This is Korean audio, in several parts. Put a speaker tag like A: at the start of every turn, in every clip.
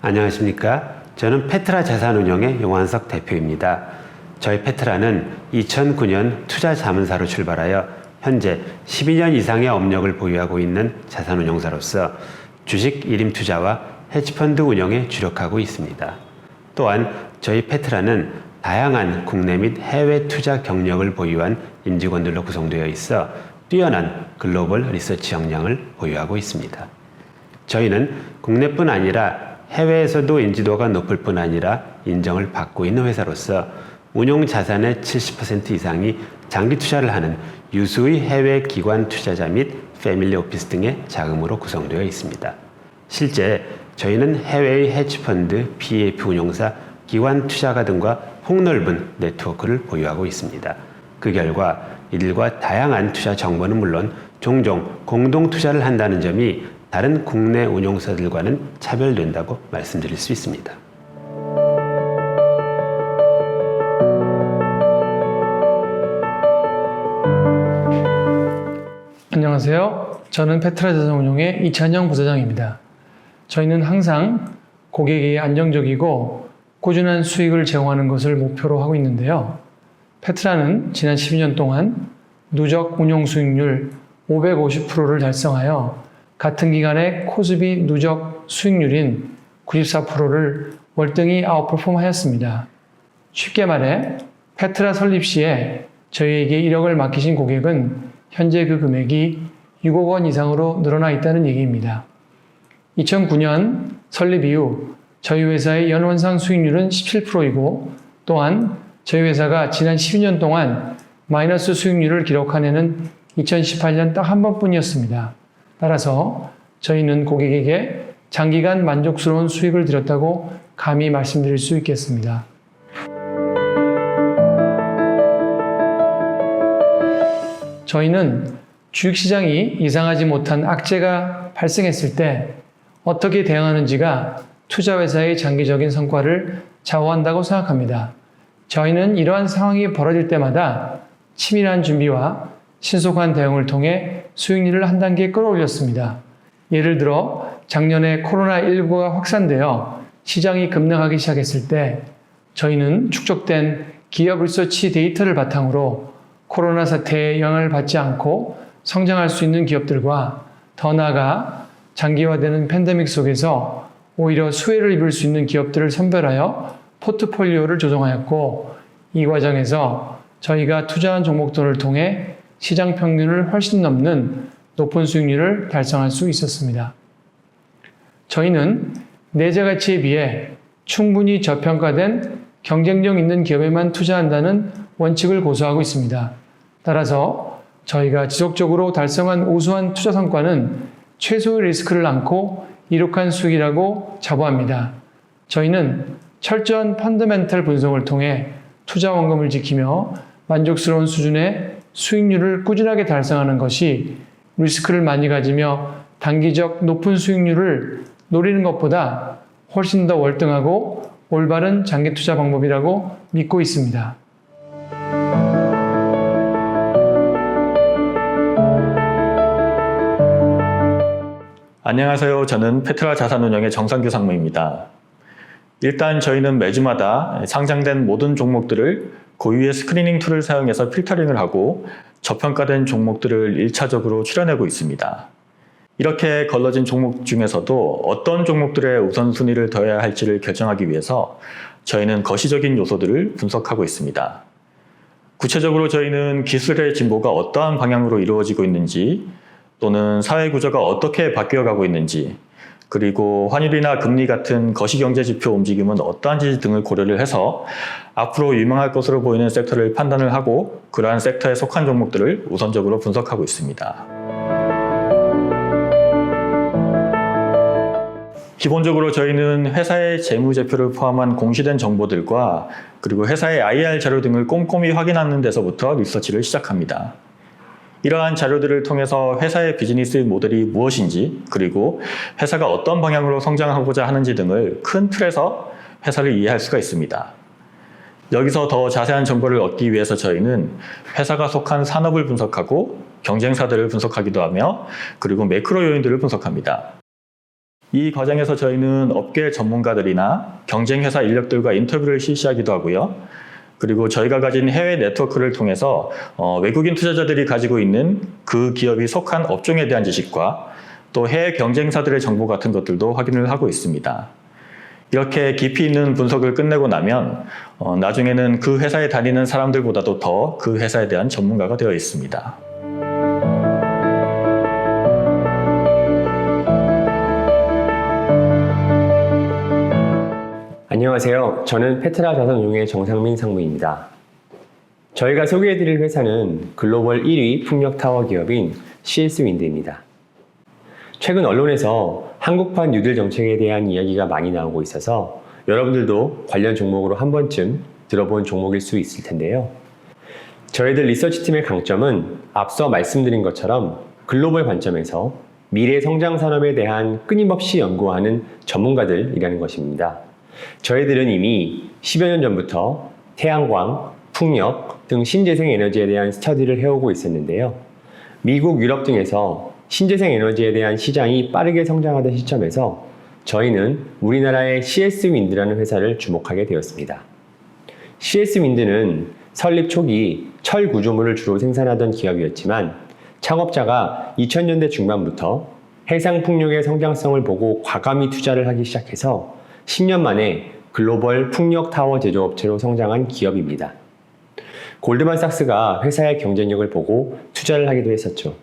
A: 안녕하십니까. 저는 페트라 자산운용의 용환석 대표입니다. 저희 페트라는 2009년 투자자문사로 출발하여 현재 12년 이상의 업력을 보유하고 있는 자산운용사로서 주식 일임 투자와 헤지펀드 운영에 주력하고 있습니다. 또한 저희 페트라는 다양한 국내 및 해외 투자 경력을 보유한 임직원들로 구성되어 있어 뛰어난 글로벌 리서치 역량을 보유하고 있습니다. 저희는 국내뿐 아니라 해외에서도 인지도가 높을 뿐 아니라 인정을 받고 있는 회사로서 운용 자산의 70% 이상이 장기 투자를 하는 유수의 해외 기관 투자자 및 패밀리 오피스 등의 자금으로 구성되어 있습니다. 실제 저희는 해외의 헤지펀드, PEF 운용사, 기관 투자가 등과 폭넓은 네트워크를 보유하고 있습니다. 그 결과 이들과 다양한 투자 정보는 물론 종종 공동 투자를 한다는 점이 다른 국내 운용사들과는 차별된다고 말씀드릴 수 있습니다.
B: 안녕하세요. 저는 페트라 자산운용의 이찬영 부사장입니다. 저희는 항상 고객에게 안정적이고 꾸준한 수익을 제공하는 것을 목표로 하고 있는데요. 페트라는 지난 12년 동안 누적 운용 수익률 550%를 달성하여 같은 기간에 코스피 누적 수익률인 94%를 월등히 아웃퍼폼 하였습니다. 쉽게 말해 페트라 설립 시에 저희에게 1억을 맡기신 고객은 현재 그 금액이 6억 원 이상으로 늘어나 있다는 얘기입니다. 2009년 설립 이후 저희 회사의 연원상 수익률은 17%이고 또한 저희 회사가 지난 12년 동안 마이너스 수익률을 기록한 해는 2018년 딱 한 번뿐이었습니다. 따라서 저희는 고객에게 장기간 만족스러운 수익을 드렸다고 감히 말씀드릴 수 있겠습니다. 저희는 주식시장이 이상하지 못한 악재가 발생했을 때 어떻게 대응하는지가 투자회사의 장기적인 성과를 좌우한다고 생각합니다. 저희는 이러한 상황이 벌어질 때마다 치밀한 준비와 신속한 대응을 통해 수익률을 한 단계 끌어올렸습니다. 예를 들어 작년에 코로나19가 확산되어 시장이 급락하기 시작했을 때 저희는 축적된 기업 리서치 데이터를 바탕으로 코로나 사태에 영향을 받지 않고 성장할 수 있는 기업들과 더 나아가 장기화되는 팬데믹 속에서 오히려 수혜를 입을 수 있는 기업들을 선별하여 포트폴리오를 조정하였고 이 과정에서 저희가 투자한 종목들을 통해 시장 평균을 훨씬 넘는 높은 수익률을 달성할 수 있었습니다. 저희는 내재 가치에 비해 충분히 저평가된 경쟁력 있는 기업에만 투자한다는 원칙을 고수하고 있습니다. 따라서 저희가 지속적으로 달성한 우수한 투자 성과는 최소의 리스크를 안고 이룩한 수익이라고 자부합니다. 저희는 철저한 펀더멘털 분석을 통해 투자 원금을 지키며 만족스러운 수준의 수익률을 꾸준하게 달성하는 것이 리스크를 많이 가지며 단기적 높은 수익률을 노리는 것보다 훨씬 더 월등하고 올바른 장기 투자 방법이라고 믿고 있습니다.
C: 안녕하세요. 저는 페트라 자산운용의 정상규 상무입니다. 일단 저희는 매주마다 상장된 모든 종목들을 고유의 스크리닝 툴을 사용해서 필터링을 하고 저평가된 종목들을 1차적으로 추려내고 있습니다. 이렇게 걸러진 종목 중에서도 어떤 종목들의 우선순위를 둬야 할지를 결정하기 위해서 저희는 거시적인 요소들을 분석하고 있습니다. 구체적으로 저희는 기술의 진보가 어떠한 방향으로 이루어지고 있는지 또는 사회 구조가 어떻게 바뀌어가고 있는지 그리고 환율이나 금리 같은 거시경제 지표 움직임은 어떠한지 등을 고려를 해서 앞으로 유망할 것으로 보이는 섹터를 판단을 하고 그러한 섹터에 속한 종목들을 우선적으로 분석하고 있습니다. 기본적으로 저희는 회사의 재무제표를 포함한 공시된 정보들과 그리고 회사의 IR 자료 등을 꼼꼼히 확인하는 데서부터 리서치를 시작합니다. 이러한 자료들을 통해서 회사의 비즈니스 모델이 무엇인지 그리고 회사가 어떤 방향으로 성장하고자 하는지 등을 큰 틀에서 회사를 이해할 수가 있습니다. 여기서 더 자세한 정보를 얻기 위해서 저희는 회사가 속한 산업을 분석하고 경쟁사들을 분석하기도 하며 그리고 매크로 요인들을 분석합니다. 이 과정에서 저희는 업계 전문가들이나 경쟁회사 인력들과 인터뷰를 실시하기도 하고요. 그리고 저희가 가진 해외 네트워크를 통해서 외국인 투자자들이 가지고 있는 그 기업이 속한 업종에 대한 지식과 또 해외 경쟁사들의 정보 같은 것들도 확인을 하고 있습니다. 이렇게 깊이 있는 분석을 끝내고 나면 나중에는 그 회사에 다니는 사람들보다도 더 그 회사에 대한 전문가가 되어 있습니다.
D: 안녕하세요. 저는 페트라 자산운용의 정상민 상무입니다. 저희가 소개해드릴 회사는 글로벌 1위 풍력타워 기업인 CS윈드입니다. 최근 언론에서 한국판 뉴딜 정책에 대한 이야기가 많이 나오고 있어서 여러분들도 관련 종목으로 한 번쯤 들어본 종목일 수 있을 텐데요. 저희들 리서치팀의 강점은 앞서 말씀드린 것처럼 글로벌 관점에서 미래 성장 산업에 대한 끊임없이 연구하는 전문가들이라는 것입니다. 저희들은 이미 10여 년 전부터 태양광, 풍력 등 신재생 에너지에 대한 스터디를 해오고 있었는데요. 미국, 유럽 등에서 신재생 에너지에 대한 시장이 빠르게 성장하던 시점에서 저희는 우리나라의 CS윈드라는 회사를 주목하게 되었습니다. CS윈드는 설립 초기 철 구조물을 주로 생산하던 기업이었지만 창업자가 2000년대 중반부터 해상 풍력의 성장성을 보고 과감히 투자를 하기 시작해서 10년 만에 글로벌 풍력 타워 제조업체로 성장한 기업입니다. 골드만삭스가 회사의 경쟁력을 보고 투자를 하기도 했었죠.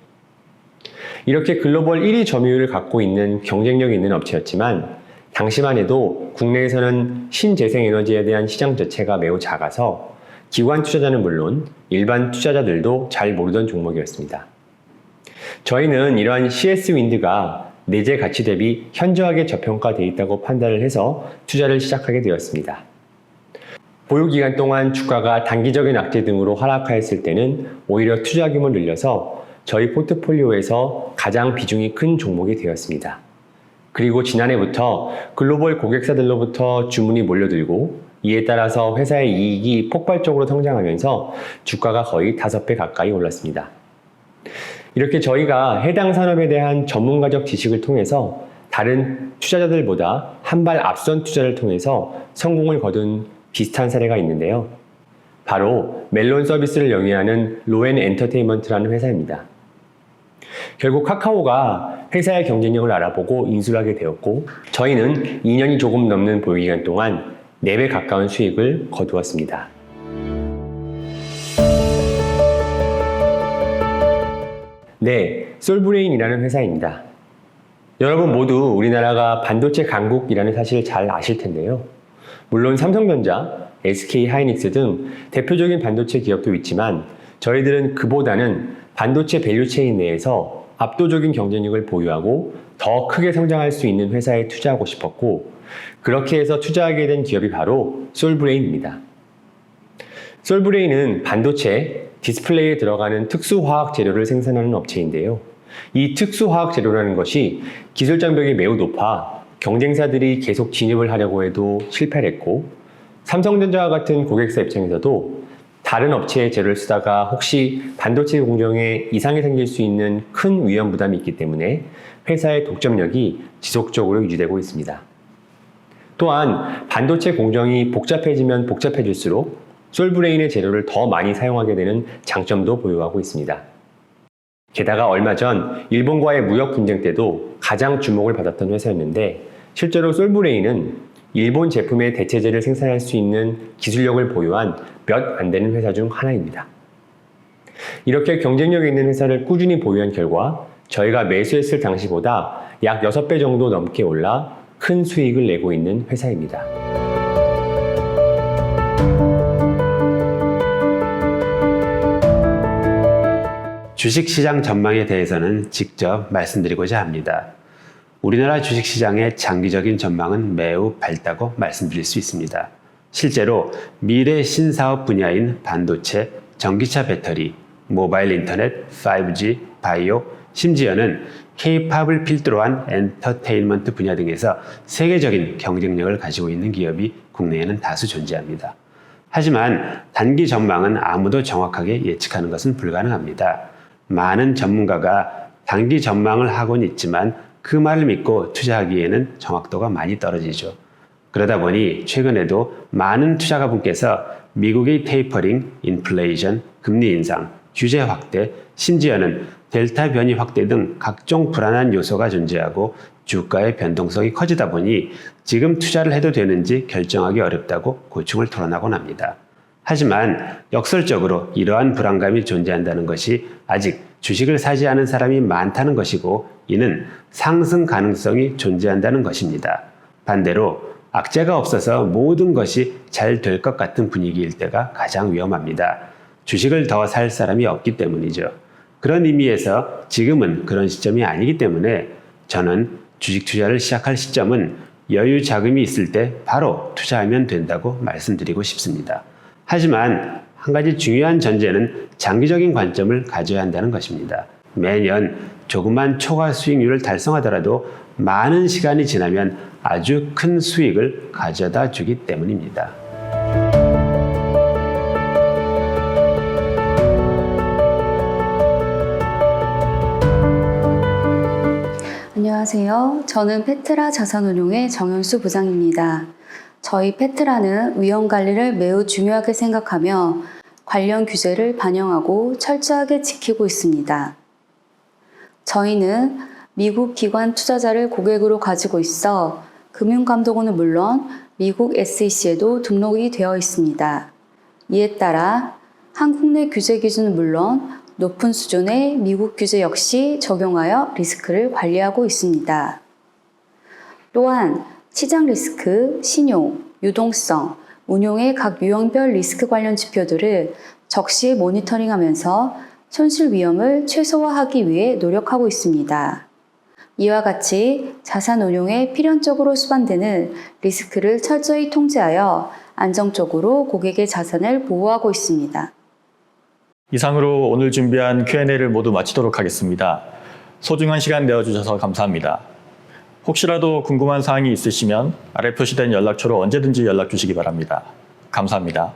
D: 이렇게 글로벌 1위 점유율을 갖고 있는 경쟁력 있는 업체였지만 당시만 해도 국내에서는 신재생에너지에 대한 시장 자체가 매우 작아서 기관 투자자는 물론 일반 투자자들도 잘 모르던 종목이었습니다. 저희는 이러한 CS윈드가 내재 가치 대비 현저하게 저평가되어 있다고 판단을 해서 투자를 시작하게 되었습니다. 보유기간 동안 주가가 단기적인 악재 등으로 하락하였을 때는 오히려 투자 규모를 늘려서 저희 포트폴리오에서 가장 비중이 큰 종목이 되었습니다. 그리고 지난해부터 글로벌 고객사들로부터 주문이 몰려들고 이에 따라서 회사의 이익이 폭발적으로 성장하면서 주가가 거의 5배 가까이 올랐습니다. 이렇게 저희가 해당 산업에 대한 전문가적 지식을 통해서 다른 투자자들보다 한 발 앞선 투자를 통해서 성공을 거둔 비슷한 사례가 있는데요. 바로 멜론 서비스를 영위하는 로엔 엔터테인먼트라는 회사입니다. 결국 카카오가 회사의 경쟁력을 알아보고 인수를 하게 되었고 저희는 2년이 조금 넘는 보유기간 동안 4배 가까운 수익을 거두었습니다. 네, 솔브레인이라는 회사입니다. 여러분 모두 우리나라가 반도체 강국이라는 사실을 잘 아실 텐데요. 물론 삼성전자, SK하이닉스 등 대표적인 반도체 기업도 있지만 저희들은 그보다는 반도체 밸류체인 내에서 압도적인 경쟁력을 보유하고 더 크게 성장할 수 있는 회사에 투자하고 싶었고 그렇게 해서 투자하게 된 기업이 바로 솔브레인입니다. 솔브레인은 반도체, 디스플레이에 들어가는 특수화학 재료를 생산하는 업체인데요. 이 특수화학 재료라는 것이 기술 장벽이 매우 높아 경쟁사들이 계속 진입을 하려고 해도 실패를 했고 삼성전자와 같은 고객사 입장에서도 다른 업체의 재료를 쓰다가 혹시 반도체 공정에 이상이 생길 수 있는 큰 위험 부담이 있기 때문에 회사의 독점력이 지속적으로 유지되고 있습니다. 또한 반도체 공정이 복잡해지면 복잡해질수록 솔브레인의 재료를 더 많이 사용하게 되는 장점도 보유하고 있습니다. 게다가 얼마 전 일본과의 무역 분쟁 때도 가장 주목을 받았던 회사였는데 실제로 솔브레인은 일본 제품의 대체재를 생산할 수 있는 기술력을 보유한 몇 안 되는 회사 중 하나입니다. 이렇게 경쟁력 있는 회사를 꾸준히 보유한 결과 저희가 매수했을 당시보다 약 6배 정도 넘게 올라 큰 수익을 내고 있는 회사입니다.
A: 주식시장 전망에 대해서는 직접 말씀드리고자 합니다. 우리나라 주식시장의 장기적인 전망은 매우 밝다고 말씀드릴 수 있습니다. 실제로 미래 신사업 분야인 반도체, 전기차 배터리, 모바일 인터넷, 5G, 바이오, 심지어는 K-팝을 필두로 한 엔터테인먼트 분야 등에서 세계적인 경쟁력을 가지고 있는 기업이 국내에는 다수 존재합니다. 하지만 단기 전망은 아무도 정확하게 예측하는 것은 불가능합니다. 많은 전문가가 단기 전망을 하곤 있지만 그 말을 믿고 투자하기에는 정확도가 많이 떨어지죠. 그러다 보니 최근에도 많은 투자가분께서 미국의 테이퍼링, 인플레이션, 금리 인상, 규제 확대, 심지어는 델타 변이 확대 등 각종 불안한 요소가 존재하고 주가의 변동성이 커지다 보니 지금 투자를 해도 되는지 결정하기 어렵다고 고충을 토론하곤 합니다. 하지만 역설적으로 이러한 불안감이 존재한다는 것이 아직 주식을 사지 않은 사람이 많다는 것이고 이는 상승 가능성이 존재한다는 것입니다. 반대로 악재가 없어서 모든 것이 잘 될 것 같은 분위기일 때가 가장 위험합니다. 주식을 더 살 사람이 없기 때문이죠. 그런 의미에서 지금은 그런 시점이 아니기 때문에 저는 주식 투자를 시작할 시점은 여유 자금이 있을 때 바로 투자하면 된다고 말씀드리고 싶습니다. 하지만 한 가지 중요한 전제는 장기적인 관점을 가져야 한다는 것입니다. 매년 조그만 초과 수익률을 달성하더라도 많은 시간이 지나면 아주 큰 수익을 가져다 주기 때문입니다.
E: 안녕하세요. 저는 페트라 자산운용의 정현수 부장입니다. 저희 페트라는 위험관리를 매우 중요하게 생각하며 관련 규제를 반영하고 철저하게 지키고 있습니다. 저희는 미국 기관 투자자를 고객으로 가지고 있어 금융감독원은 물론 미국 SEC에도 등록이 되어 있습니다. 이에 따라 한국 내 규제 기준은 물론 높은 수준의 미국 규제 역시 적용하여 리스크를 관리하고 있습니다. 또한 시장 리스크, 신용, 유동성, 운용의 각 유형별 리스크 관련 지표들을 적시에 모니터링하면서 손실 위험을 최소화하기 위해 노력하고 있습니다. 이와 같이 자산 운용에 필연적으로 수반되는 리스크를 철저히 통제하여 안정적으로 고객의 자산을 보호하고 있습니다.
C: 이상으로 오늘 준비한 Q&A를 모두 마치도록 하겠습니다. 소중한 시간 내어주셔서 감사합니다. 혹시라도 궁금한 사항이 있으시면 아래 표시된 연락처로 언제든지 연락 주시기 바랍니다. 감사합니다.